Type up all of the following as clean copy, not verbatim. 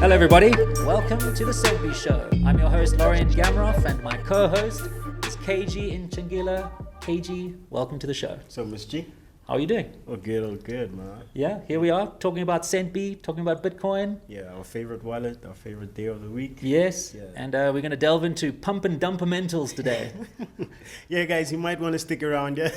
Hello everybody, welcome to the Centbee Show. I'm your host Lorien Gamaroff and my co-host is Kage Ntshingila. Kage, welcome to the show. So Miss G, how are you doing? all good, man. Yeah, here we are talking about Centbee, talking about Bitcoin. Yeah, our favorite wallet, our favorite day of the week. Yes, Yeah. and we're going to delve into pump and dumpamentals today. Yeah, guys, you might want to stick around, yeah,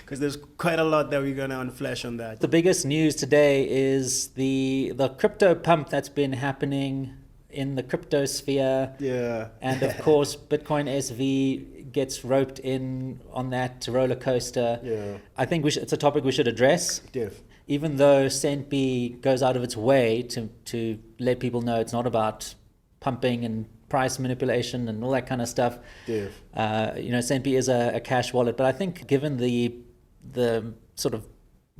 because there's quite a lot that we're gonna unflash on that. The biggest news today is the crypto pump that's been happening in the crypto sphere. Yeah, And of course, Bitcoin SV gets roped in on that roller coaster. yeah, I think it's a topic we should address, diff. even though Centbee goes out of its way to let people know it's not about pumping and price manipulation and all that kind of stuff. Diff. Centbee is a cash wallet, but I think given the sort of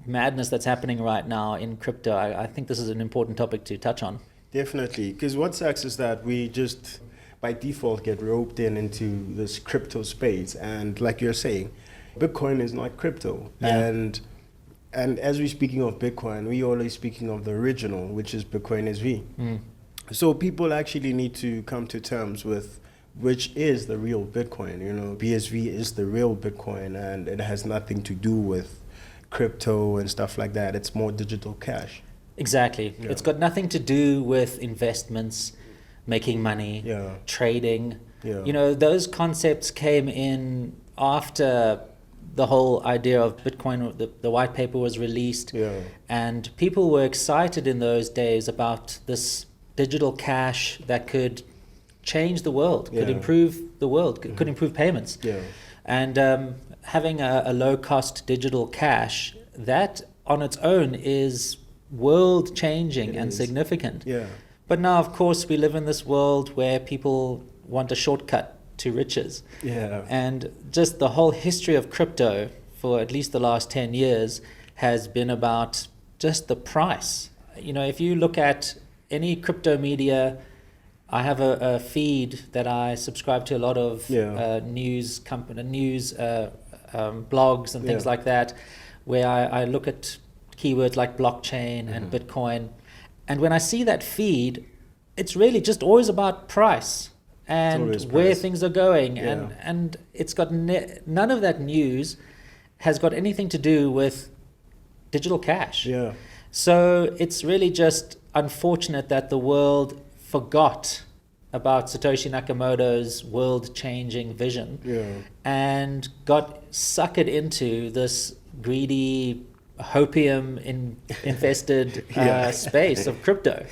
madness that's happening right now in crypto, I think this is an important topic to touch on. Definitely, because what sucks is that we just by default get roped into this crypto space, and like you're saying, Bitcoin is not crypto. Yeah. And as we're speaking of Bitcoin, we're always speaking of the original, which is Bitcoin SV. So people actually need to come to terms with which is the real Bitcoin. You know, BSV is the real Bitcoin, and it has nothing to do with crypto and stuff like that. It's more digital cash. Exactly. Yeah. It's got nothing to do with investments, making money, Yeah. trading. Yeah. You know, those concepts came in after the whole idea of Bitcoin, the white paper was released. Yeah. And people were excited in those days about this digital cash that could change the world, could Yeah. improve the world, could improve payments. Yeah. And having a low-cost digital cash, that on its own is world-changing It and is. significant. Yeah. But now, of course, we live in this world where people want a shortcut to riches. Yeah. And just the whole history of crypto for at least the last 10 years has been about just the price. You know, if you look at any crypto media, I have a feed that I subscribe to a lot of Yeah. news blogs and things Yeah. like that, where I look at keywords like blockchain and Bitcoin. And when I see that feed, it's really just always about price and always where price. things are going. Yeah. And it's got none of that news has got anything to do with digital cash. Yeah. So it's really just unfortunate that the world forgot about Satoshi Nakamoto's world-changing vision Yeah. and got suckered into this greedy, hopium-infested Yeah. space of crypto.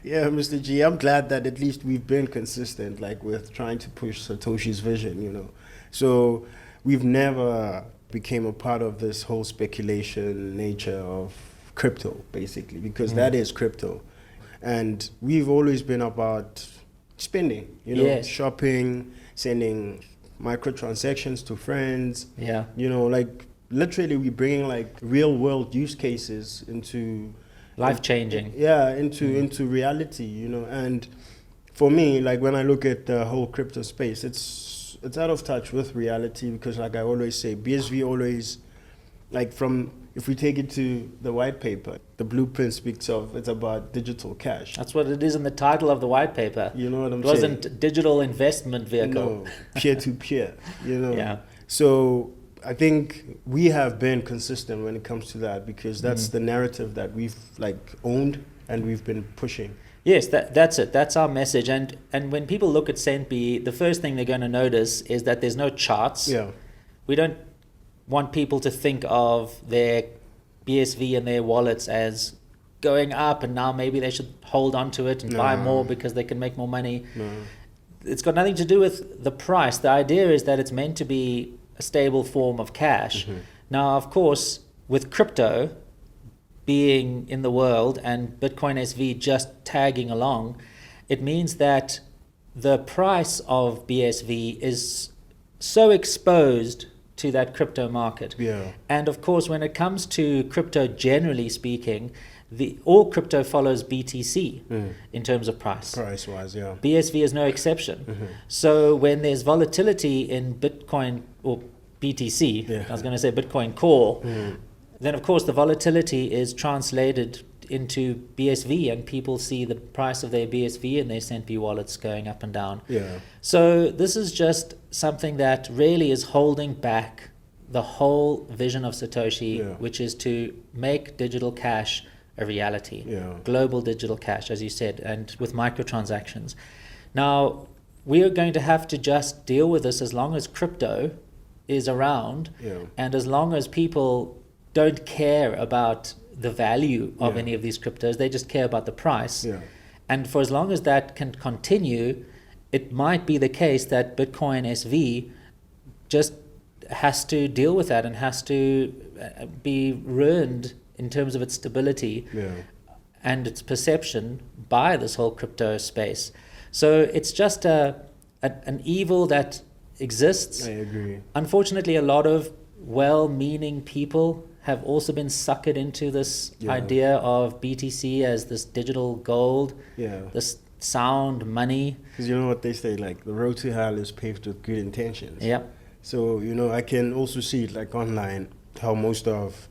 Yeah, Mr. G, I'm glad that at least we've been consistent, like with trying to push Satoshi's vision, you know. So we've never became a part of this whole speculation nature of crypto, basically, because that is crypto. And we've always been about spending, you know, Yes. shopping, sending microtransactions to friends. Yeah. You know, like literally we're bringing like real world use cases into Life-changing. yeah, into reality, you know. And for me, like when I look at the whole crypto space, it's out of touch with reality, because like I always say, BSV always, like from, if we take it to the white paper, the blueprint speaks of, it's about digital cash. That's what it is in the title of the white paper. You know what I'm It saying? wasn't digital investment vehicle. No, peer to peer, you know. Yeah. So I think we have been consistent when it comes to that, because that's the narrative that we've like owned and we've been pushing. Yes, that's it. That's our message. And when people look at Centbee, the first thing they're going to notice is that there's no charts. Yeah. We don't want people to think of their BSV and their wallets as going up and now maybe they should hold on to it and buy No. more because they can make more money. No. It's got nothing to do with the price. The idea is that it's meant to be a stable form of cash. Now, of course, with crypto being in the world and Bitcoin SV just tagging along, it means that the price of BSV is so exposed to that crypto market. Yeah. And of course, when it comes to crypto, generally speaking, all crypto follows BTC in terms of price. Price-wise, yeah. BSV is no exception. So when there's volatility in Bitcoin or BTC, I was going to say Bitcoin Core, then of course the volatility is translated into BSV, and people see the price of their BSV and their Centbee wallets going up and down. Yeah. So this is just something that really is holding back the whole vision of Satoshi, which is to make digital cash a reality. Global digital cash, as you said, and with microtransactions. Now, we are going to have to just deal with this as long as crypto is around, and as long as people don't care about the value of any of these cryptos, they just care about the price. And for as long as that can continue, it might be the case that Bitcoin SV just has to deal with that and has to be ruined in terms of its stability and its perception by this whole crypto space. So it's just an evil that exists. I agree. Unfortunately, a lot of well-meaning people have also been suckered into this idea of BTC as this digital gold, this sound money. Because you know what they say, like, the road to hell is paved with good intentions. Yeah. So, you know, I can also see it, like, online, how most of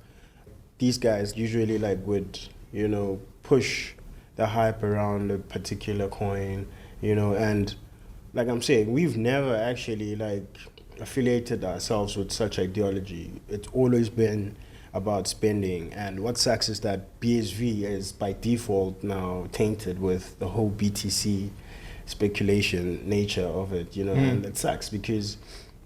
these guys usually, like, would, you know, push the hype around a particular coin, you know, and like I'm saying, we've never actually, like, affiliated ourselves with such ideology. It's always been about spending, and what sucks is that BSV is by default now tainted with the whole BTC speculation nature of it, you know, and it sucks because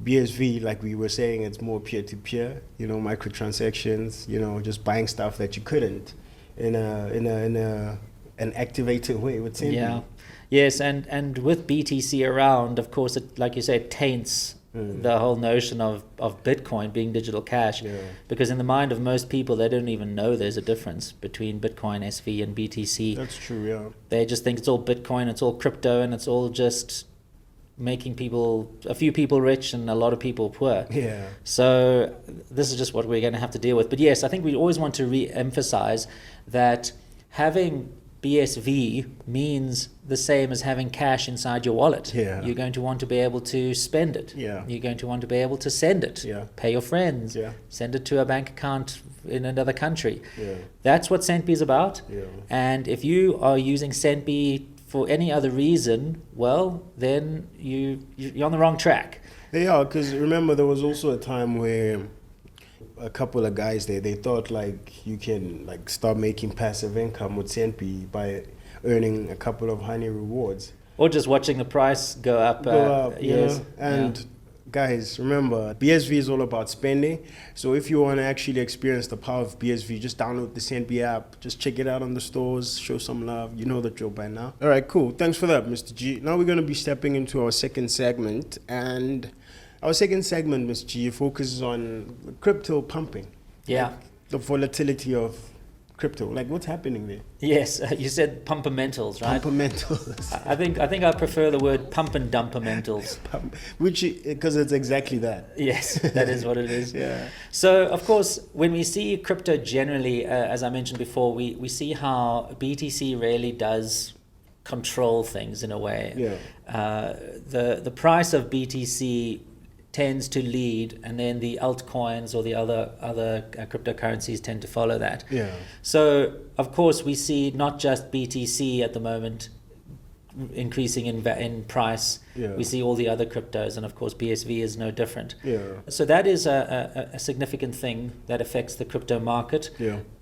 BSV, like we were saying, it's more peer-to-peer, you know, microtransactions, you know, just buying stuff that you couldn't in an activated way with Centbee. Yes, and with BTC around, of course, it, like you say, it taints the whole notion of Bitcoin being digital cash, because in the mind of most people, they don't even know there's a difference between Bitcoin SV and BTC. That's true, They just think it's all Bitcoin, it's all crypto, and it's all just making a few people rich and a lot of people poor. So this is just what we're going to have to deal with. But yes, I think we always want to re-emphasize that having BSV means the same as having cash inside your wallet. You're going to want to be able to spend it. You're going to want to be able to send it, pay your friends, send it to a bank account in another country. That's what Centbee is about. And if you are using Centbee for any other reason, well, then you're on the wrong track. Yeah, because remember, there was also a time where a couple of guys they thought, like, you can, like, start making passive income with Centbee by earning a couple of honey rewards. Or just watching the price go up. Yes. And guys, remember, BSV is all about spending. So if you want to actually experience the power of BSV, just download the Centbee app. Just check it out on the stores. Show some love. You know the drill by now. All right, cool. Thanks for that, Mr. G. Now we're going to be stepping into our second segment. And our second segment, Mr. G, focuses on crypto pumping. Like the volatility of crypto. Like, what's happening there? Yes, you said pumpamentals, right? Pumpamentals. I think I prefer the word pump and dumpamentals. Which, because it's exactly that. Yes, that is what it is. So, of course, when we see crypto generally, as I mentioned before, we see how BTC really does control things in a way. The price of BTC tends to lead, and then the altcoins or the other cryptocurrencies tend to follow that. So, of course, we see not just BTC at the moment increasing in price. We see all the other cryptos, and of course BSV is no different. So that is a significant thing that affects the crypto market.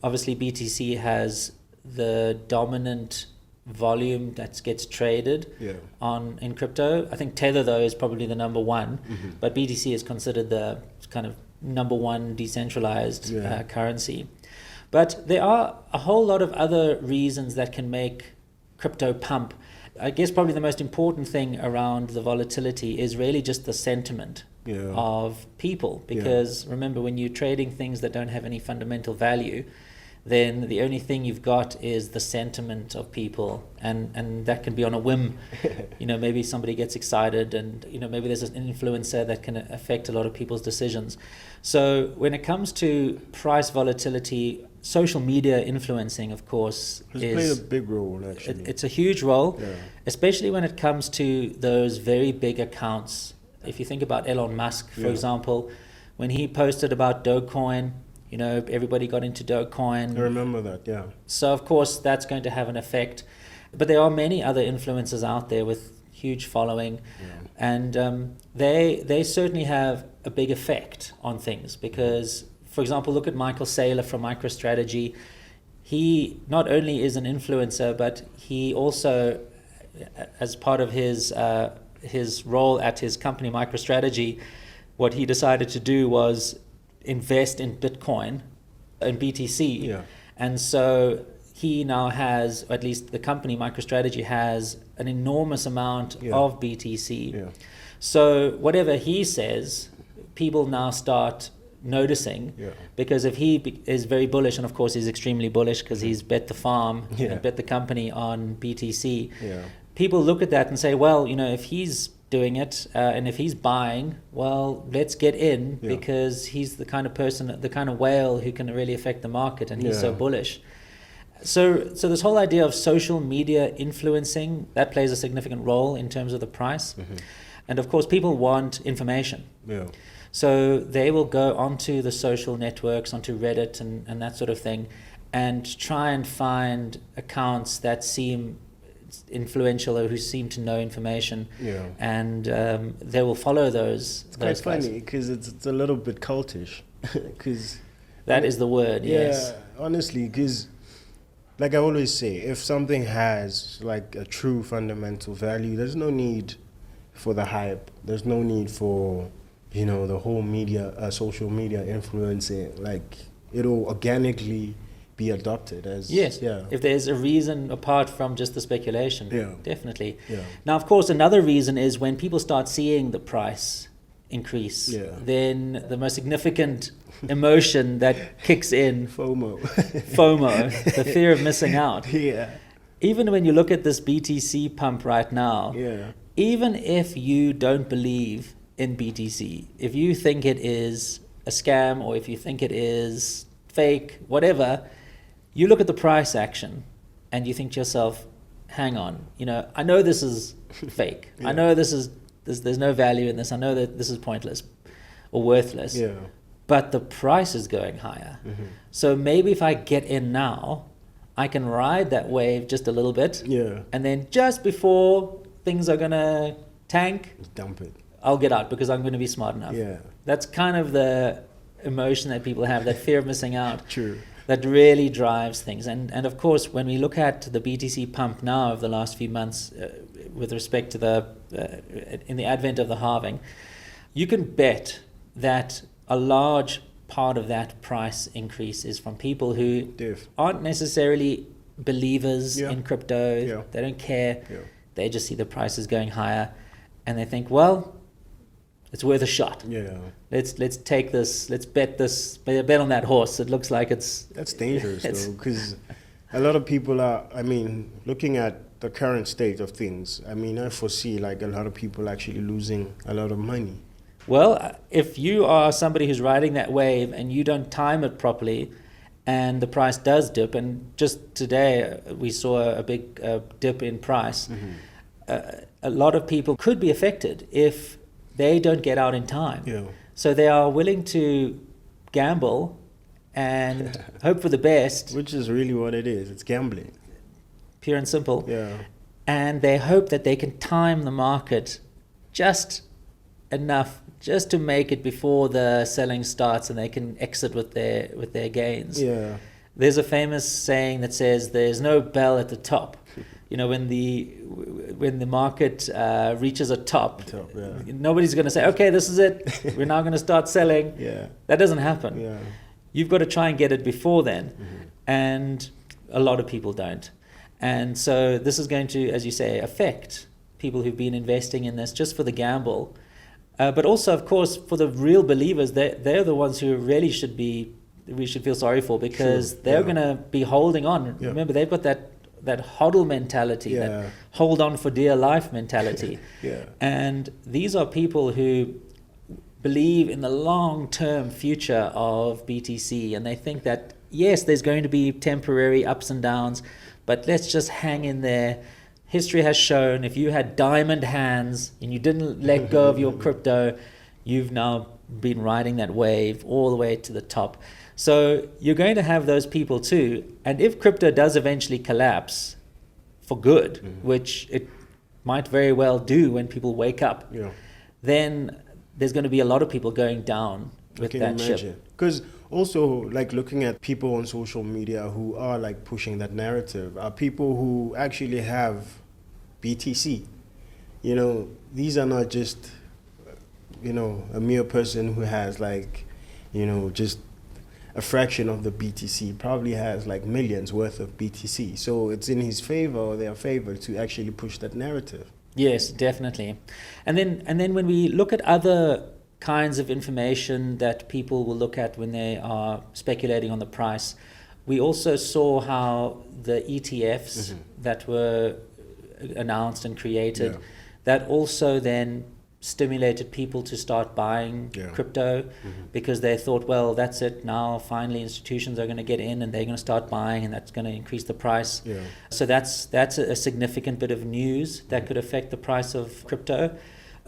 Obviously, BTC has the dominant volume that gets traded in crypto. I think Tether, though, is probably the number one, but BTC is considered the kind of number one decentralized currency. But there are a whole lot of other reasons that can make crypto pump. I guess probably the most important thing around the volatility is really just the sentiment of people, because remember, when you're trading things that don't have any fundamental value, then the only thing you've got is the sentiment of people, and that can be on a whim. You know, maybe somebody gets excited, and you know, maybe there's an influencer that can affect a lot of people's decisions. So when it comes to price volatility, social media influencing, of course, has played a big role, actually. It's a huge role, especially when it comes to those very big accounts. If you think about Elon Musk, for example, when he posted about Dogecoin, Everybody got into Dogecoin. I remember that, yeah. So, of course, that's going to have an effect. But there are many other influencers out there with huge following. Yeah. And they certainly have a big effect on things because, for example, look at Michael Saylor from MicroStrategy. He not only is an influencer, but he also, as part of his role at his company MicroStrategy, what he decided to do was invest in Bitcoin and BTC. Yeah. And so he now has, or at least the company MicroStrategy has, an enormous amount of BTC. Yeah. So whatever he says, people now start noticing, because if he is very bullish, and of course he's extremely bullish because he's bet the farm and bet the company on BTC, people look at that and say, well, if he's doing it and if he's buying, well, let's get in because he's the kind of person, the kind of whale who can really affect the market, and he's so bullish. So this whole idea of social media influencing, that plays a significant role in terms of the price. And of course people want information. So they will go onto the social networks, onto Reddit and that sort of thing, and try and find accounts that seem influential or who seem to know information. And they will follow those. It's quite funny because it's a little bit cultish. Cause that is the word, yes. Yeah, honestly, because like I always say, if something has like a true fundamental value, there's no need for the hype. There's no need for the whole media, social media influencing. Like, it'll organically be adopted as... Yes, if there's a reason apart from just the speculation, definitely. Yeah. Now, of course, another reason is when people start seeing the price increase, then the most significant emotion that kicks in... FOMO, the fear of missing out. Even when you look at this BTC pump right now, even if you don't believe in BTC, if you think it is a scam or if you think it is fake, whatever, you look at the price action and you think to yourself, hang on, I know this is fake. I know there's no value in this. I know that this is pointless or worthless, but the price is going higher. So maybe if I get in now, I can ride that wave just a little bit, and then just before things are gonna tank, dump it. I'll get out because I'm going to be smart enough. That's kind of the emotion that people have, that fear of missing out. True. That really drives things. And of course, when we look at the BTC pump now of the last few months, with respect to in the advent of the halving, you can bet that a large part of that price increase is from people who aren't necessarily believers in crypto. They don't care. They just see the prices going higher and they think, well, it's worth a shot. Let's take this. Let's bet on that horse. It looks like that's dangerous though, because a lot of people are. I mean, looking at the current state of things, I foresee like a lot of people actually losing a lot of money. Well, if you are somebody who's riding that wave and you don't time it properly, and the price does dip, and just today we saw a big dip in price, a lot of people could be affected if they don't get out in time. So they are willing to gamble and hope for the best. Which is really what it is. It's gambling. Pure and simple. And they hope that they can time the market just enough just to make it before the selling starts and they can exit with their gains. There's a famous saying that says there's no bell at the top. When the market reaches a top, nobody's going to say, okay, this is it. We're now going to start selling. That doesn't happen. You've got to try and get it before then. And a lot of people don't. And so this is going to, as you say, affect people who've been investing in this just for the gamble. But also, of course, for the real believers, they're the ones who really we should feel sorry for, because they're going to be holding on. Remember, they've got that hodl mentality, that hold on for dear life mentality. And these are people who believe in the long-term future of BTC, and they think that, yes, there's going to be temporary ups and downs, but let's just hang in there. History has shown if you had diamond hands and you didn't let go of your crypto, you've now been riding that wave all the way to the top. So you're going to have those people too. And if crypto does eventually collapse for good, which it might very well do when people wake up, then there's going to be a lot of people going down with that ship. Because also, like, looking at people on social media who are like pushing that narrative are people who actually have BTC. You know, these are not just, you know, a mere person who has like, you know, just a fraction of the BTC, probably has like millions worth of BTC. So it's in his favor or their favor to actually push that narrative. Yes, definitely. And then when we look at other kinds of information that people will look at when they are speculating on the price, we also saw how the ETFs that were announced and created, that also then stimulated people to start buying crypto because they thought, well, that's it, now finally institutions are going to get in and they're going to start buying, and that's going to increase the price. So that's a significant bit of news that could affect the price of crypto.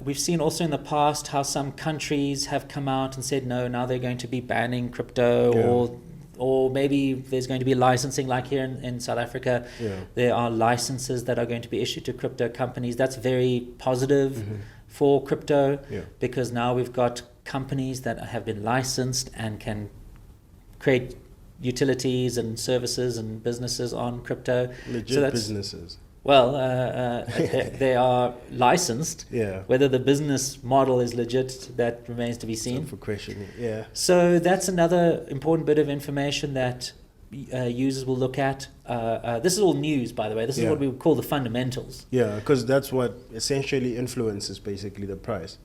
We've seen also in the past how some countries have come out and said, no, now they're going to be banning crypto, or maybe there's going to be licensing, like here in South Africa. There are licenses that are going to be issued to crypto companies. That's very positive for crypto, because now we've got companies that have been licensed and can create utilities and services and businesses on crypto. Legit businesses. Well, they are licensed. Whether the business model is legit, that remains to be seen. For questioning. So that's another important bit of information that users will look at. This is all news, by the way. This is what we would call the fundamentals. Because that's what essentially influences basically the price.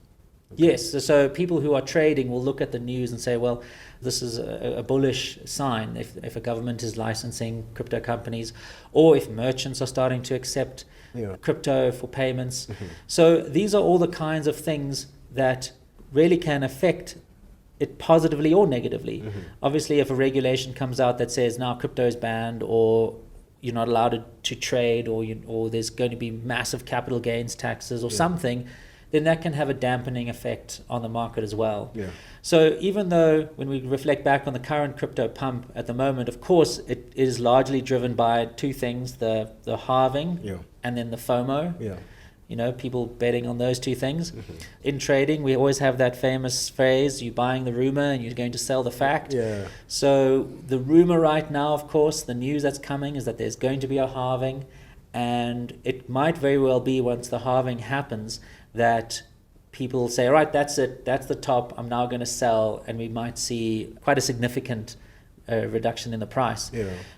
Yes, so people who are trading will look at the news and say, well, this is a bullish sign if a government is licensing crypto companies, or if merchants are starting to accept crypto for payments. So these are all the kinds of things that really can affect it positively or negatively. Obviously, if a regulation comes out that says now crypto is banned, or you're not allowed to trade, or there's going to be massive capital gains taxes or something, then that can have a dampening effect on the market as well. So even though when we reflect back on the current crypto pump at the moment, of course, it is largely driven by two things, the halving and then the FOMO. You know, people betting on those two things. In trading, we always have that famous phrase, you're buying the rumor and you're going to sell the fact. So the rumor right now, of course, the news that's coming is that there's going to be a halving, and it might very well be, once the halving happens, that people say, all right, that's it, that's the top, I'm now going to sell, and we might see quite a significant reduction in the price.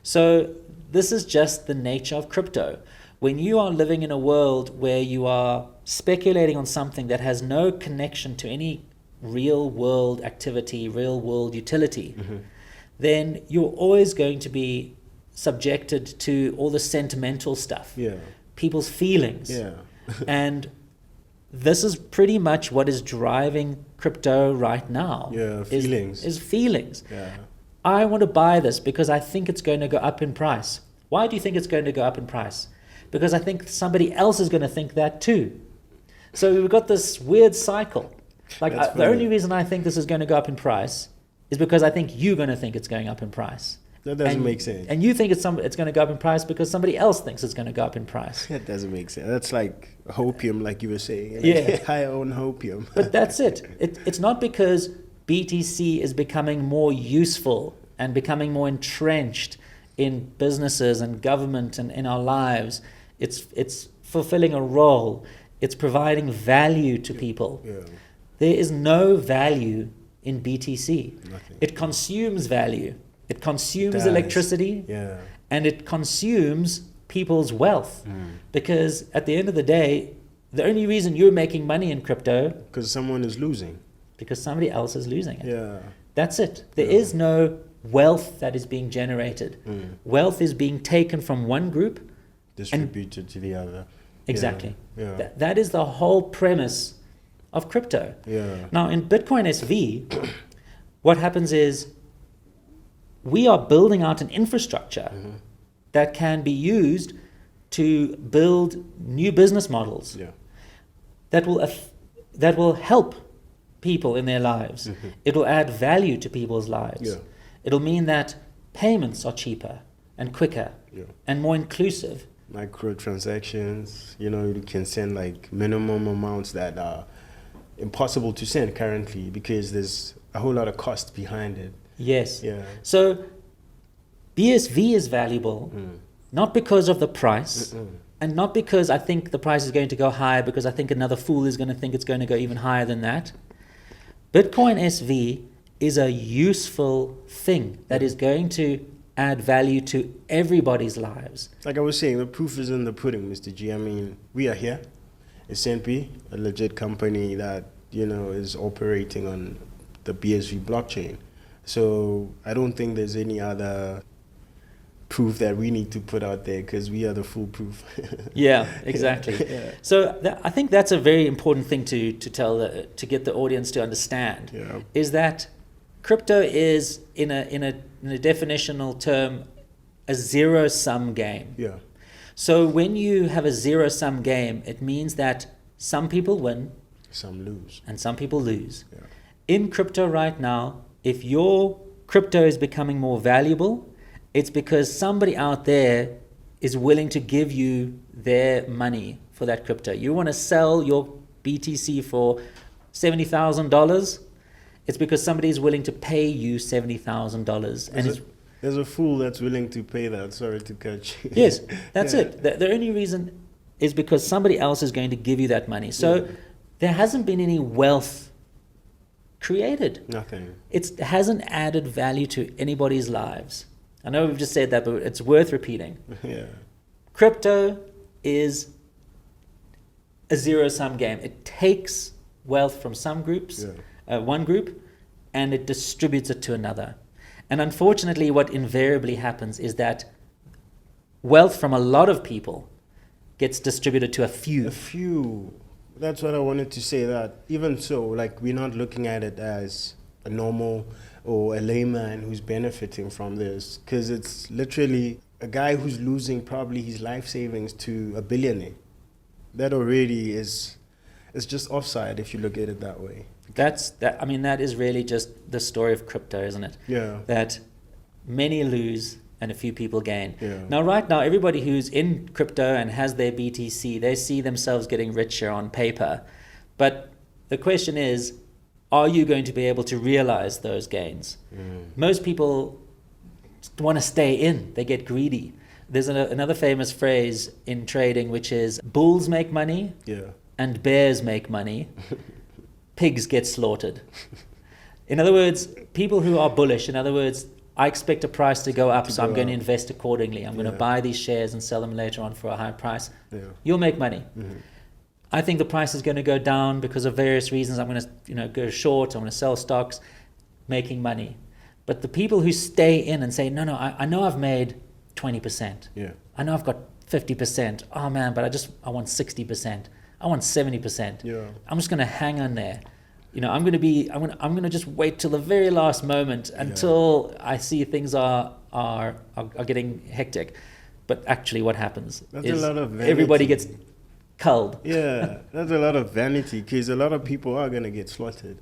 So this is just the nature of crypto. When you are living in a world where you are speculating on something that has no connection to any real world activity, real world utility, then you're always going to be subjected to all the sentimental stuff, people's feelings. And this is pretty much what is driving crypto right now. Feelings. Is feelings. I want to buy this because I think it's going to go up in price. Why do you think it's going to go up in price? Because I think somebody else is going to think that too. So we've got this weird cycle. Like the only reason I think this is going to go up in price is because I think you're going to think it's going up in price. That doesn't make sense. And you think it's going to go up in price because somebody else thinks it's going to go up in price. That doesn't make sense. That's like hopium, like you were saying. Like, I own hopium. But that's it. It's not because BTC is becoming more useful and becoming more entrenched in businesses and government and in our lives. It's fulfilling a role. It's providing value to people. There is no value in BTC. Nothing. It consumes value. It consumes electricity, and it consumes people's wealth. Because at the end of the day, the only reason you're making money in crypto, because someone is losing. Because somebody else is losing it. That's it. There is no wealth that is being generated. Wealth is being taken from one group, distributed to the other. Exactly. That is the whole premise of crypto. Now in Bitcoin SV, what happens is we are building out an infrastructure that can be used to build new business models that will help people in their lives. It will add value to people's lives. It'll mean that payments are cheaper and quicker and more inclusive. Microtransactions, you can send like minimum amounts that are impossible to send currently because there's a whole lot of cost behind it. Yes. Yeah. So BSV is valuable, not because of the price, and not because I think the price is going to go higher, because I think another fool is going to think it's going to go even higher than that. Bitcoin SV is a useful thing that is going to add value to everybody's lives. Like I was saying, the proof is in the pudding, Mr. G. I mean, we are here. It's Centbee, a legit company that, is operating on the BSV blockchain. So I don't think there's any other proof that we need to put out there because we are the foolproof. Yeah, exactly. Yeah. So I think that's a very important thing to to get the audience to understand. Yeah. Is that crypto is in a definitional term a zero-sum game. Yeah. So when you have a zero-sum game, it means that some people win, some lose, and some people lose. Yeah. In crypto right now, if your crypto is becoming more valuable, it's because somebody out there is willing to give you their money for that crypto. You want to sell your BTC for $70,000, it's because somebody is willing to pay you $70,000. And there's a fool that's willing to pay that. Sorry to cut you. Yes, that's it. The only reason is because somebody else is going to give you that money. So there hasn't been any wealth created. Nothing. It hasn't added value to anybody's lives. I know we've just said that, but it's worth repeating. Yeah. Crypto is a zero-sum game. It takes wealth from some groups, one group, and it distributes it to another. And unfortunately, what invariably happens is that wealth from a lot of people gets distributed to a few. A few. That's what I wanted to say, that even so, like, we're not looking at it as a normal or a layman who's benefiting from this, because it's literally a guy who's losing probably his life savings to a billionaire. That already is just offside if you look at it that way. I mean, that is really just the story of crypto, isn't it? Yeah. That many lose and a few people gain. Yeah. Now, right now, everybody who's in crypto and has their BTC, they see themselves getting richer on paper. But the question is, are you going to be able to realize those gains? Most people want to stay in. They get greedy. There's another famous phrase in trading, which is bulls make money and bears make money. Pigs get slaughtered. In other words, people who are bullish, in other words, I expect a price to go up, so I'm going to invest accordingly. I'm going to buy these shares and sell them later on for a higher price. You'll make money. I think the price is going to go down because of various reasons. I'm going to go short, I'm going to sell stocks, making money. But the people who stay in and say, no, I know I've made 20%. I know I've got 50%. Oh man, but I want 60%. I want 70%. I'm just going to hang on there. I'm going to just wait till the very last moment until I see things are getting hectic. But actually what happmes is everybody gets culled. Yeah, that's a lot of vanity, because a lot of people are going to get slaughtered.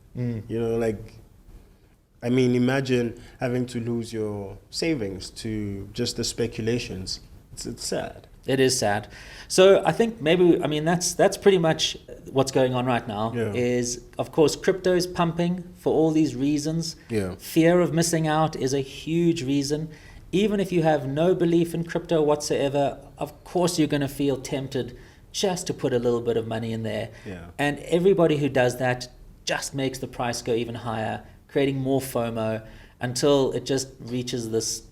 I mean, imagine having to lose your savings to just the speculations. It's sad. It is sad. So I think that's pretty much what's going on right now. Is, of course, crypto is pumping for all these reasons. Fear of missing out is a huge reason. Even if you have no belief in crypto whatsoever, of course you're going to feel tempted just to put a little bit of money in there. And everybody who does that just makes the price go even higher, creating more FOMO until it just reaches this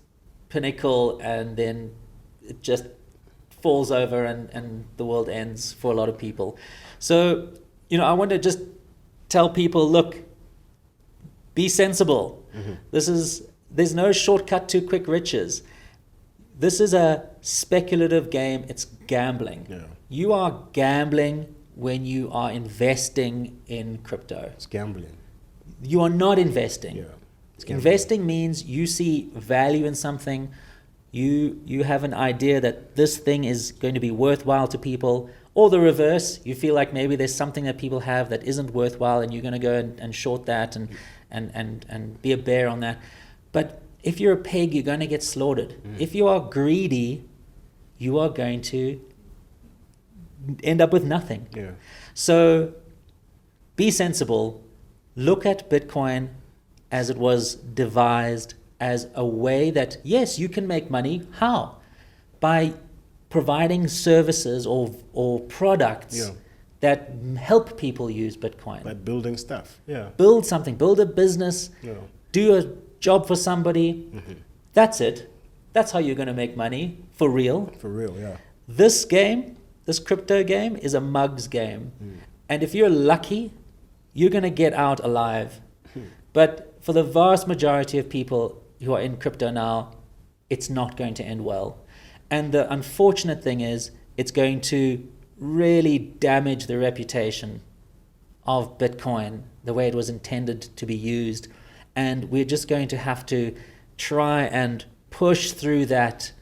pinnacle, and then it just falls over and the world ends for a lot of people. So, I want to just tell people, look, be sensible. There's no shortcut to quick riches. This is a speculative game. It's gambling. You are gambling when you are investing in crypto. It's gambling. You are not investing. Investing means you see value in something. You have an idea that this thing is going to be worthwhile to people, or the reverse. You feel like maybe there's something that people have that isn't worthwhile, and you're going to go and short that and be a bear on that. But if you're a pig, you're going to get slaughtered. If you are greedy, you are going to end up with nothing. Yeah. So be sensible. Look at Bitcoin as it was devised as a way that, yes, you can make money. How? By providing services or products that help people use Bitcoin. By building stuff. Yeah. Build something. Build a business. Yeah. Do a job for somebody. That's it. That's how you're going to make money for real. For real, yeah. This game, this crypto game, is a mug's game. And if you're lucky, you're going to get out alive. But for the vast majority of people who are in crypto now, it's not going to end well. And the unfortunate thing is, it's going to really damage the reputation of Bitcoin, the way it was intended to be used. And we're just going to have to try and push through that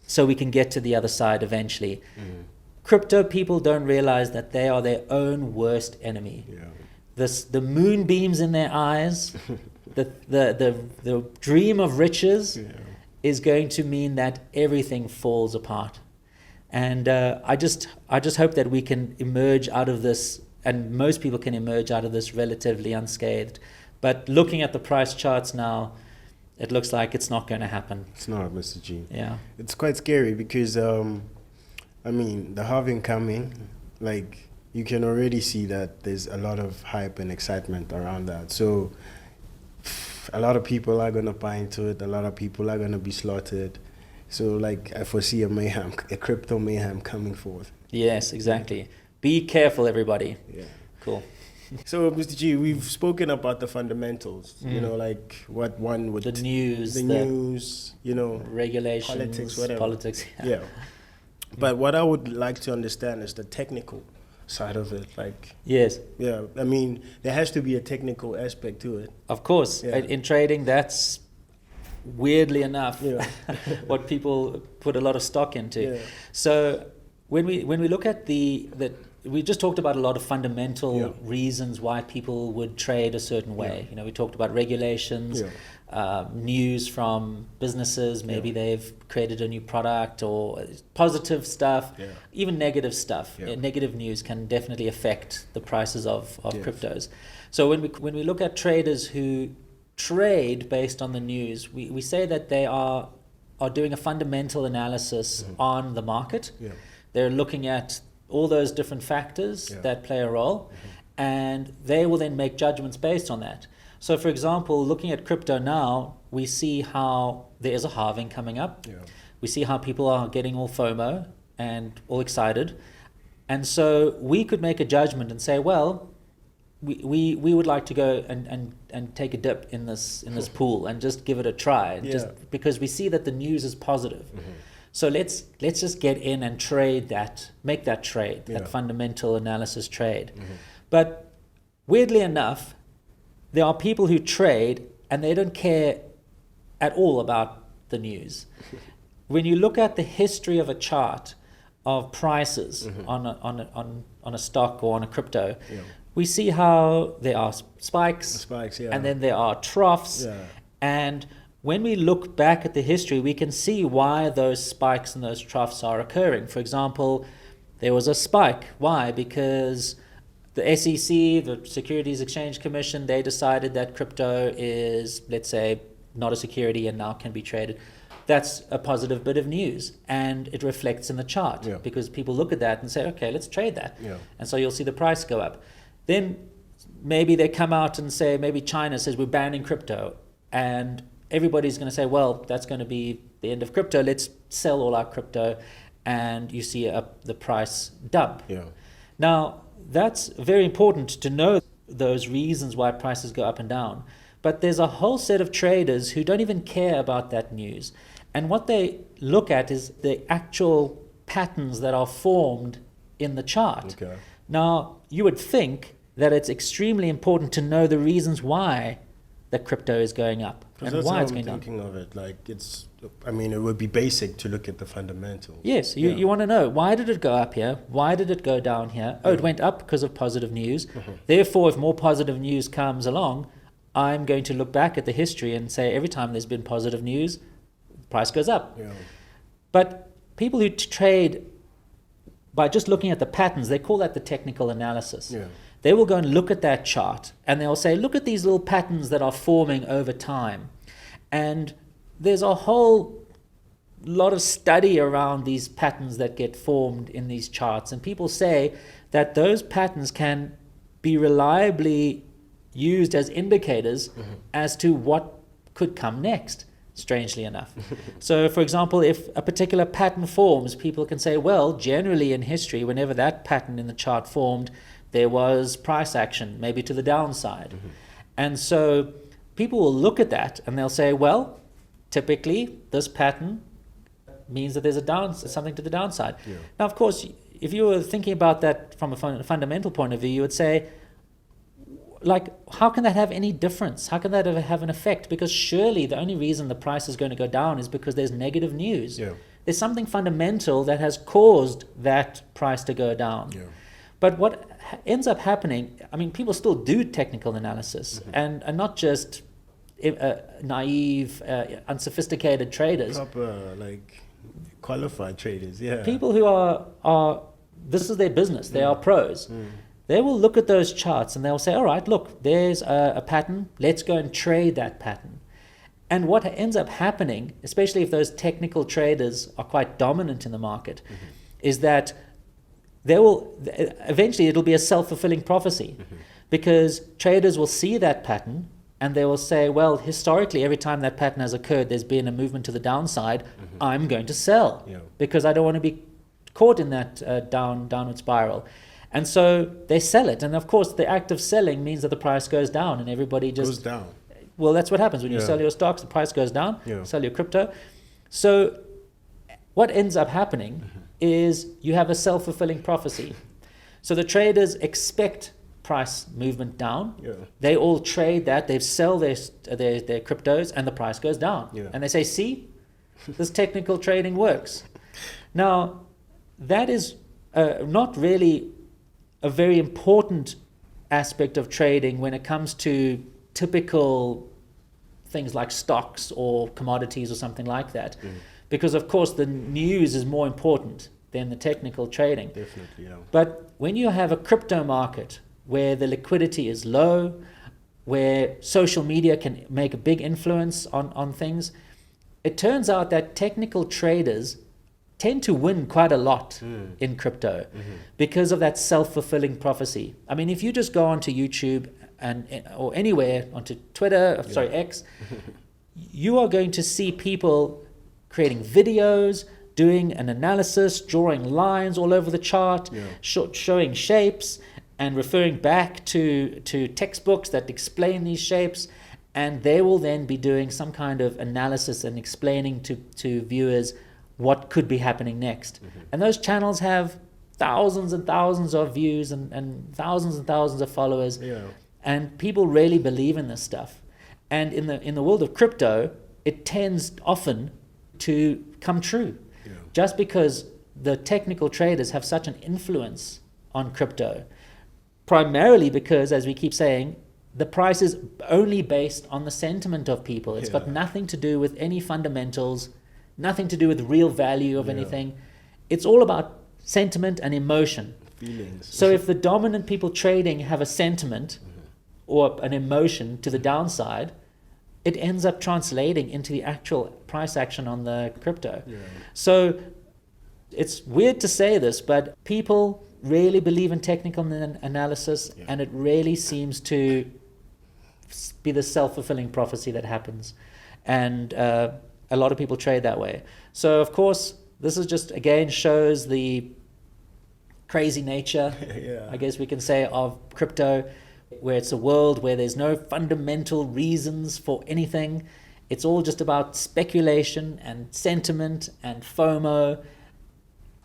so we can get to the other side eventually. Crypto people don't realize that they are their own worst enemy. The moonbeams in their eyes, the dream of riches is going to mean that everything falls apart. And I just hope that we can emerge out of this, and most people can emerge out of this relatively unscathed. But looking at the price charts now, it looks like it's not going to happen. It's not, Mr. G. Yeah. It's quite scary because, I mean, the halving coming, like, you can already see that there's a lot of hype and excitement around that. So a lot of people are going to buy into it. A lot of people are going to be slaughtered. So, like, I foresee a crypto mayhem coming forth. Yes, exactly. Be careful, everybody. Yeah. Cool. So, Mr. G, we've spoken about the fundamentals, you know, like what one would... The news, you know... regulations, politics, whatever. Politics. Yeah. But what I would like to understand is the technical side of it. Like, yes. Yeah, I mean, there has to be a technical aspect to it. Of course. Yeah. In trading, that's weirdly enough what people put a lot of stock into. Yeah. So when we look at we just talked about a lot of fundamental reasons why people would trade a certain way. You know, we talked about regulations, news from businesses, maybe they've created a new product, or positive stuff, even negative stuff. Negative news can definitely affect the prices of cryptos. So when we look at traders who trade based on the news, we say that they are doing a fundamental analysis on the market. They're looking at all those different factors that play a role, and they will then make judgments based on that. So, for example, looking at crypto now, we see how there is a halving coming up. We see how people are getting all FOMO and all excited. And so we could make a judgment and say, well, we would like to go and take a dip in this pool and just give it a try, just because we see that the news is positive. So let's just get in and trade that, make that trade, that fundamental analysis trade. But weirdly enough, there are people who trade and they don't care at all about the news. When you look at the history of a chart of prices on a stock or on a crypto, we see how there are spikes, and then there are troughs, and when we look back at the history, we can see why those spikes and those troughs are occurring. For example, there was a spike. Why? Because the SEC, the Securities Exchange Commission, they decided that crypto is, let's say, not a security and now can be traded. That's a positive bit of news, and it reflects in the chart because people look at that and say, okay, let's trade that. And so you'll see the price go up. Then maybe they come out and say, maybe China says we're banning crypto, and everybody's going to say, well, that's going to be the end of crypto. Let's sell all our crypto, and you see the price dump. Now, that's very important to know those reasons why prices go up and down. But there's a whole set of traders who don't even care about that news. And what they look at is the actual patterns that are formed in the chart. Now, you would think that it's extremely important to know the reasons why the crypto is going up and why it's going down. Thinking of it, like it would be basic to look at the fundamentals. Yes, you want to know, why did it go up here? Why did it go down here? Oh, it went up because of positive news. Therefore, if more positive news comes along, I'm going to look back at the history and say every time there's been positive news, the price goes up. Yeah. But people who trade by just looking at the patterns, they call that the technical analysis. Yeah. They will go and look at that chart and they'll say, look at these little patterns that are forming over time. And there's a whole lot of study around these patterns that get formed in these charts. And people say that those patterns can be reliably used as indicators as to what could come next, strangely enough. So, for example, if a particular pattern forms, people can say, well, generally in history, whenever that pattern in the chart formed, there was price action, maybe to the downside. And so people will look at that and they'll say, well, typically this pattern means that there's something to the downside. Yeah. Now, of course, if you were thinking about that from a fundamental point of view, you would say, like, how can that have any difference? How can that ever have an effect? Because surely the only reason the price is going to go down is because there's negative news. Yeah. There's something fundamental that has caused that price to go down. Yeah. But what ends up happening, I mean, people still do technical analysis and not just naive, unsophisticated traders. Proper, like, qualified traders, yeah. People who are this is their business, they are pros. They will look at those charts and they'll say, all right, look, there's a pattern, let's go and trade that pattern. And what ends up happening, especially if those technical traders are quite dominant in the market, is that they will eventually it'll be a self-fulfilling prophecy, because traders will see that pattern and they will say, well, historically, every time that pattern has occurred, there's been a movement to the downside. I'm going to sell because I don't want to be caught in that downward spiral. And so they sell it. And of course, the act of selling means that the price goes down and everybody just... goes down. Well, that's what happens. When you sell your stocks, the price goes down. Yeah. Sell your crypto. So what ends up happening is you have a self-fulfilling prophecy. So the traders expect price movement down. Yeah. They all trade that. They sell their cryptos and the price goes down. Yeah. And they say, see, this technical trading works. Now, that is not really a very important aspect of trading when it comes to typical things like stocks or commodities or something like that. Because, of course, the news is more important than the technical trading. Definitely, yeah. But when you have a crypto market where the liquidity is low, where social media can make a big influence on things, it turns out that technical traders tend to win quite a lot in crypto because of that self-fulfilling prophecy. I mean, if you just go onto YouTube or anywhere, onto Twitter, X, you are going to see people creating videos, doing an analysis, drawing lines all over the chart, showing shapes and referring back to textbooks that explain these shapes. And they will then be doing some kind of analysis and explaining to viewers what could be happening next. And those channels have thousands and thousands of views and thousands of followers. Yeah. And people really believe in this stuff. And in the world of crypto, it tends often to come true. Yeah. Just because the technical traders have such an influence on crypto. Primarily because, as we keep saying, the price is only based on the sentiment of people. It's got nothing to do with any fundamentals, nothing to do with real value of anything. It's all about sentiment and emotion. Feelings. So if the dominant people trading have a sentiment or an emotion to the downside, it ends up translating into the actual price action on the crypto. Yeah. So it's weird to say this, but people really believe in technical analysis, and it really seems to be the self-fulfilling prophecy that happens. And a lot of people trade that way. So, of course, this is just, again, shows the crazy nature, I guess we can say, of crypto, where it's a world where there's no fundamental reasons for anything. It's all just about speculation and sentiment and FOMO.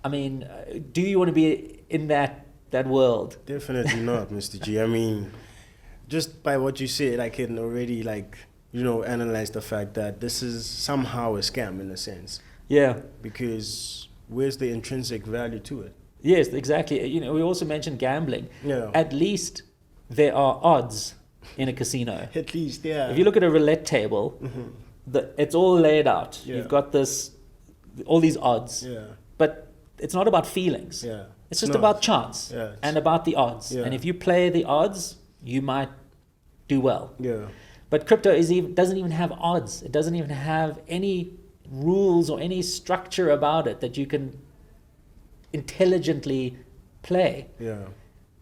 I mean, do you want to be in that world? Definitely not, Mr. G. I mean, just by what you said, I can already, analyze the fact that this is somehow a scam in a sense. Yeah. Because where's the intrinsic value to it? Yes, exactly. We also mentioned gambling. Yeah. At least there are odds in a casino. At least, yeah. If you look at a roulette table, it's all laid out. Yeah. You've got all these odds. Yeah. But it's not about feelings. Yeah. It's just about chance and about the odds. Yeah. And if you play the odds, you might do well. Yeah. But crypto doesn't even have odds. It doesn't even have any rules or any structure about it that you can intelligently play. Yeah.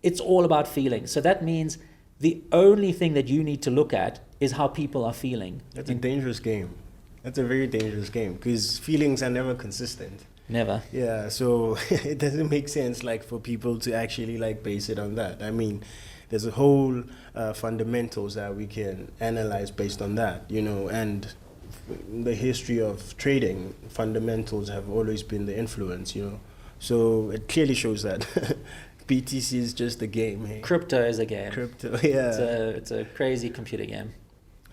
It's all about feelings. So that means the only thing that you need to look at is how people are feeling. That's a dangerous game. That's a very dangerous game because feelings are never consistent. Never. Yeah, so it doesn't make sense like for people to actually like base it on that. I mean, there's a whole fundamentals that we can analyze based on that, you know, and the history of trading, fundamentals have always been the influence, you know. So it clearly shows that BTC is just a game. Hey? Crypto is a game. Crypto, yeah. It's a crazy computer game.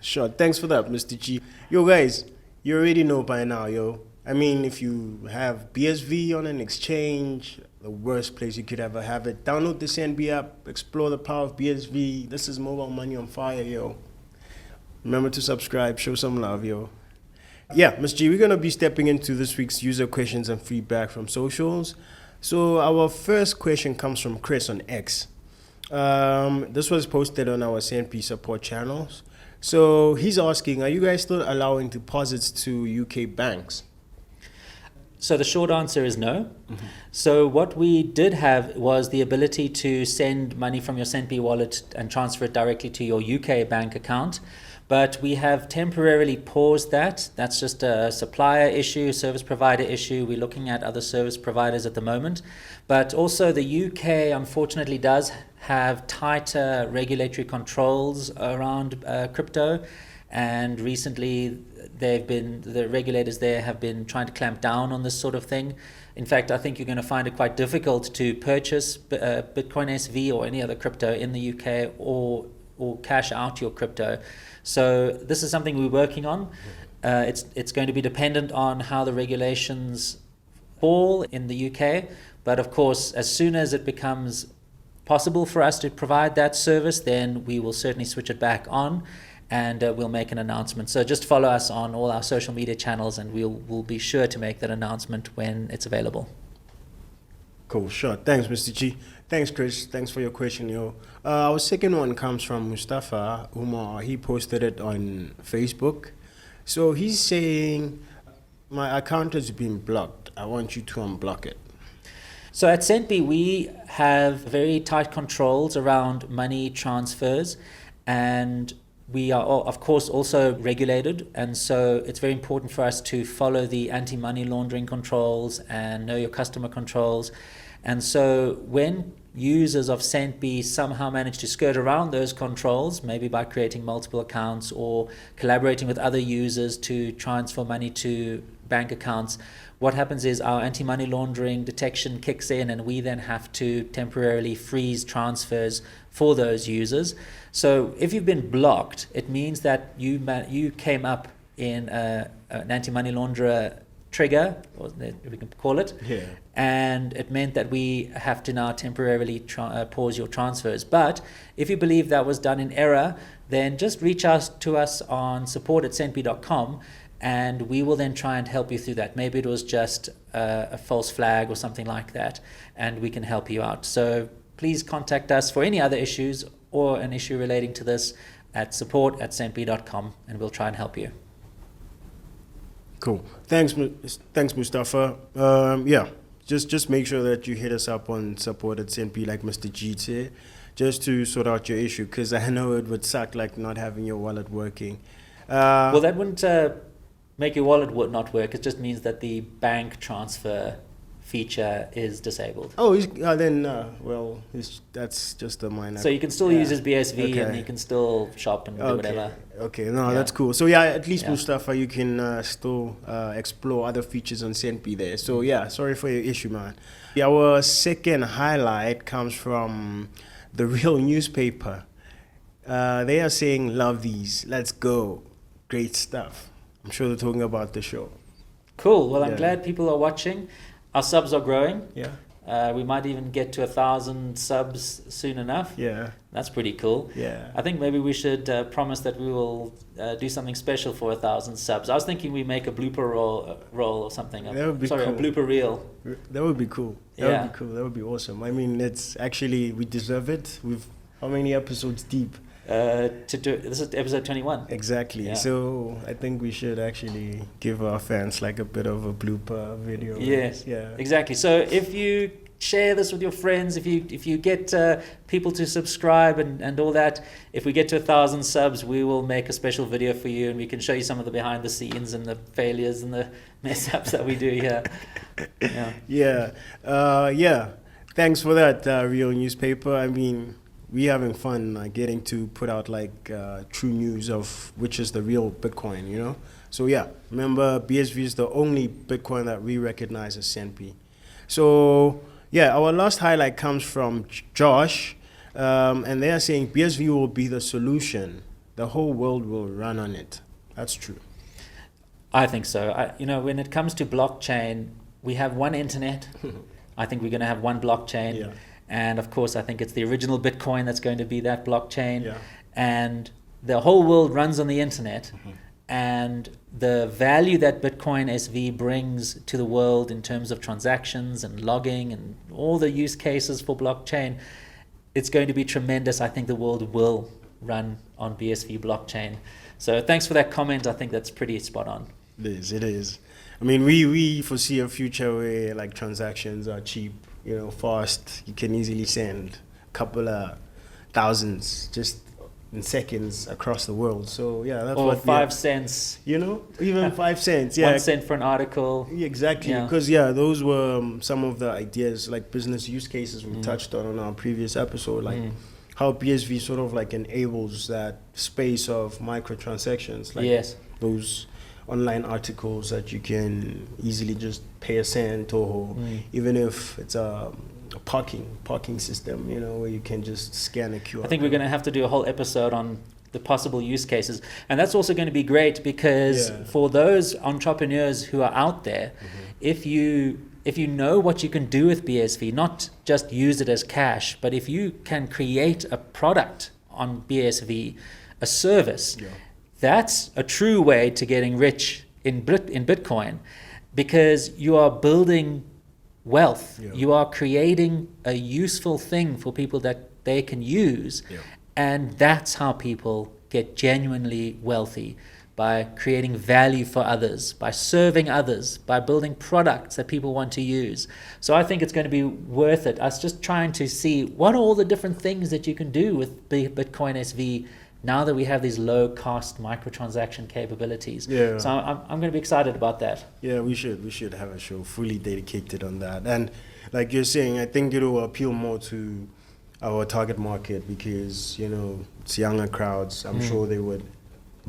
Sure. Thanks for that, Mr. G. Yo, guys, you already know by now, yo. I mean, if you have BSV on an exchange, the worst place you could ever have it. Download the Centbee app, explore the power of BSV. This is mobile money on fire, yo. Remember to subscribe, show some love, yo. Yeah, Ms. G, we're going to be stepping into this week's user questions and feedback from socials. So our first question comes from Chris on X. This was posted on our Centbee support channels. So he's asking, are you guys still allowing deposits to UK banks? So the short answer is no. Mm-hmm. So what we did have was the ability to send money from your Centbee wallet and transfer it directly to your UK bank account. But we have temporarily paused that. That's just a supplier issue, service provider issue. We're looking at other service providers at the moment. But also the UK, unfortunately, does have tighter regulatory controls around crypto. And recently, the regulators there have been trying to clamp down on this sort of thing. In fact, I think you're going to find it quite difficult to purchase Bitcoin SV or any other crypto in the UK or cash out your crypto. So this is something we're working on. It's going to be dependent on how the regulations fall in the UK. But of course, as soon as it becomes possible for us to provide that service, then we will certainly switch it back on. And we'll make an announcement. So just follow us on all our social media channels and we'll be sure to make that announcement when it's available. Cool, sure. Thanks, Mr. G. Thanks, Chris. Thanks for your question, yo. Our second one comes from Mustafa Umar. He posted it on Facebook. So he's saying, my account has been blocked. I want you to unblock it. So at Centbee, we have very tight controls around money transfers, and we are, of course, also regulated, and so it's very important for us to follow the anti-money laundering controls and know your customer controls. And so when users of Centbee somehow manage to skirt around those controls, maybe by creating multiple accounts or collaborating with other users to transfer money to bank accounts, what happens is our anti-money laundering detection kicks in and we then have to temporarily freeze transfers for those users. So if you've been blocked, it means that you came up in an anti-money launderer trigger, or we can call it, and it meant that we have to now temporarily pause your transfers. But if you believe that was done in error, then just reach out to us on support@centbee.com and we will then try and help you through that. Maybe it was just a false flag or something like that, and we can help you out. So please contact us for any other issues or an issue relating to this at support@centbee.com, and we'll try and help you. Cool. Thanks, Mustafa. Yeah, just make sure that you hit us up on support@Centbee, like Mr. G said, just to sort out your issue, because I know it would suck like not having your wallet working. Well, that wouldn't make your wallet not work. It just means that the bank transfer feature is disabled. Oh, that's just a minor. So you can still use his BSV and you can still shop and do whatever. Okay, that's cool. So yeah, at least Mustafa, you can still explore other features on Centbee there. So yeah, sorry for your issue, man. Our second highlight comes from the Real newspaper. They are saying, love these, let's go. Great stuff. I'm sure they're talking about the show. Cool. Well, I'm glad people are watching. Our subs are growing. Yeah. We might even get to 1,000 subs soon enough. Yeah. That's pretty cool. Yeah. I think maybe we should promise that we will do something special for 1,000 subs. I was thinking we make a blooper roll or something. That would be cool. A blooper reel. That would be cool. That would be cool. That would be awesome. I mean, it's actually, we deserve it. How many episodes deep? This is episode 21. Exactly. Yeah. So I think we should actually give our fans like a bit of a blooper video. Yes. Yeah. Exactly. So if you share this with your friends, if you get people to subscribe and all that, if we get to 1,000 subs, we will make a special video for you, and we can show you some of the behind the scenes and the failures and the mess ups that we do here. Yeah. Thanks for that, Real Newspaper. I mean, we're having fun getting to put out like true news of which is the real Bitcoin, you know? So yeah, remember BSV is the only Bitcoin that we recognize as Centbee. So yeah, our last highlight comes from Josh, and they are saying BSV will be the solution. The whole world will run on it. That's true. I think so. When it comes to blockchain, we have one internet. I think we're going to have one blockchain. Yeah. And of course, I think it's the original Bitcoin that's going to be that blockchain. Yeah. And the whole world runs on the internet. Mm-hmm. And the value that Bitcoin SV brings to the world in terms of transactions and logging and all the use cases for blockchain, it's going to be tremendous. I think the world will run on BSV blockchain. So thanks for that comment. I think that's pretty spot on. It is. I mean, we foresee a future where like transactions are cheap, fast. You can easily send a couple of thousands just in seconds across the world. So yeah, that's or 5 cents. Even 5 cents. Yeah, 1 cent for an article. Exactly, because those were some of the ideas, like business use cases we touched on our previous episode, like how BSV sort of like enables that space of microtransactions, like those online articles that you can easily just pay a cent, or even if it's a parking system, where you can just scan a QR. I think we're going to have to do a whole episode on the possible use cases, and that's also going to be great because for those entrepreneurs who are out there, if you know what you can do with BSV, not just use it as cash, but if you can create a product on BSV, a service, that's a true way to getting rich in Bitcoin, because you are building wealth. You are creating a useful thing for people that they can use, and that's how people get genuinely wealthy, by creating value for others, by serving others, by building products that people want to use. So I think it's going to be worth it, us just trying to see what are all the different things that you can do with Bitcoin SV now that we have these low-cost microtransaction capabilities. So I'm going to be excited about that. Yeah, we should have a show fully dedicated on that. And like you're saying, I think it will appeal more to our target market because, it's younger crowds. I'm sure they would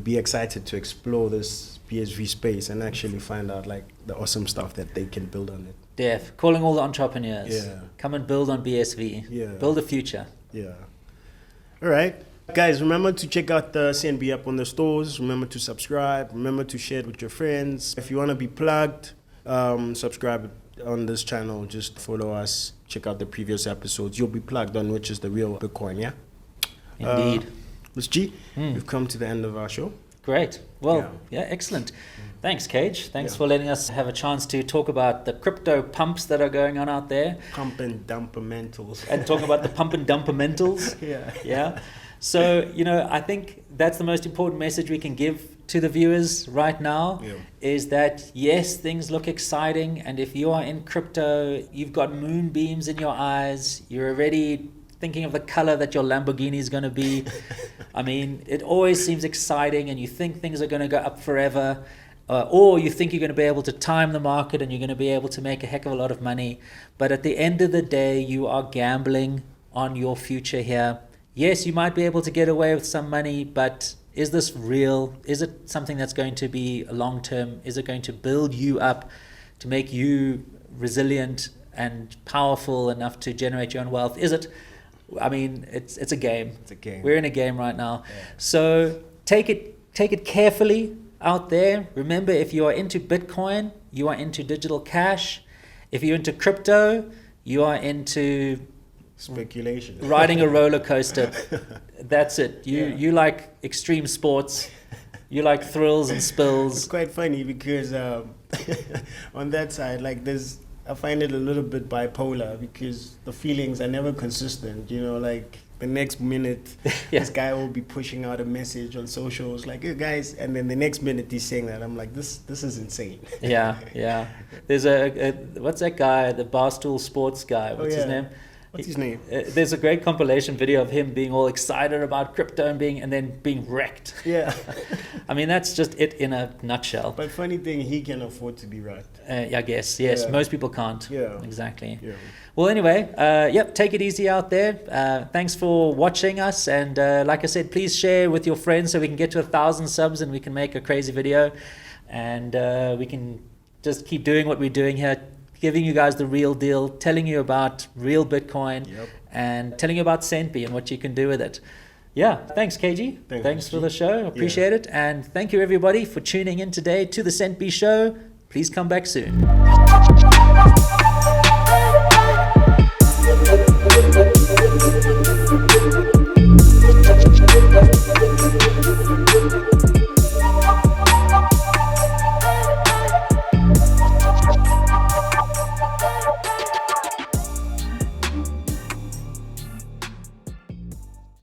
be excited to explore this BSV space and actually find out like the awesome stuff that they can build on it. Calling all the entrepreneurs. Come and build on BSV. Build a future. All right. Guys, remember to check out the Centbee app on the stores. Remember to subscribe. Remember to share it with your friends. If you want to be plugged, subscribe on this channel. Just follow us. Check out the previous episodes. You'll be plugged on which is the real Bitcoin, yeah? Indeed. Ms. G, we've come to the end of our show. Great. Well, excellent. Thanks, Kage. Thanks for letting us have a chance to talk about the crypto pumps that are going on out there. Pump and Dumpamentals. And talk about the pump and Dumpamentals. Yeah. So, I think that's the most important message we can give to the viewers right now is that, yes, things look exciting. And if you are in crypto, you've got moonbeams in your eyes. You're already thinking of the color that your Lamborghini is going to be. I mean, it always seems exciting and you think things are going to go up forever. Or you think you're going to be able to time the market and you're going to be able to make a heck of a lot of money. But at the end of the day, you are gambling on your future here. Yes, you might be able to get away with some money, but is this real? Is it something that's going to be long-term? Is it going to build you up to make you resilient and powerful enough to generate your own wealth? Is it? I mean, it's a game. It's a game. We're in a game right now. So take it carefully out there. Remember, if you are into Bitcoin, you are into digital cash. If you're into crypto, you are into speculation, riding a roller coaster. That's it. You like extreme sports. You like thrills and spills. It's quite funny because on that side, like I find it a little bit bipolar because the feelings are never consistent. You know, like the next minute, this guy will be pushing out a message on socials like, "Hey guys," and then the next minute he's saying that. I'm like, this is insane. Yeah. There's a what's that guy? The Barstool Sports guy. What's his name? What's his name? There's a great compilation video of him being all excited about crypto and then being wrecked. Yeah. I mean, that's just it in a nutshell. But funny thing, he can afford to be wrecked. I guess, yes. Yeah. Most people can't. Yeah. Exactly. Yeah. Well, anyway, take it easy out there. Thanks for watching us. And like I said, please share with your friends so we can get to 1,000 subs and we can make a crazy video. And we can just keep doing what we're doing here, giving you guys the real deal, telling you about real Bitcoin, and telling you about Centbee and what you can do with it. Yeah, thanks, Kage. Thanks for the show. Appreciate it. And thank you, everybody, for tuning in today to the Centbee Show. Please come back soon.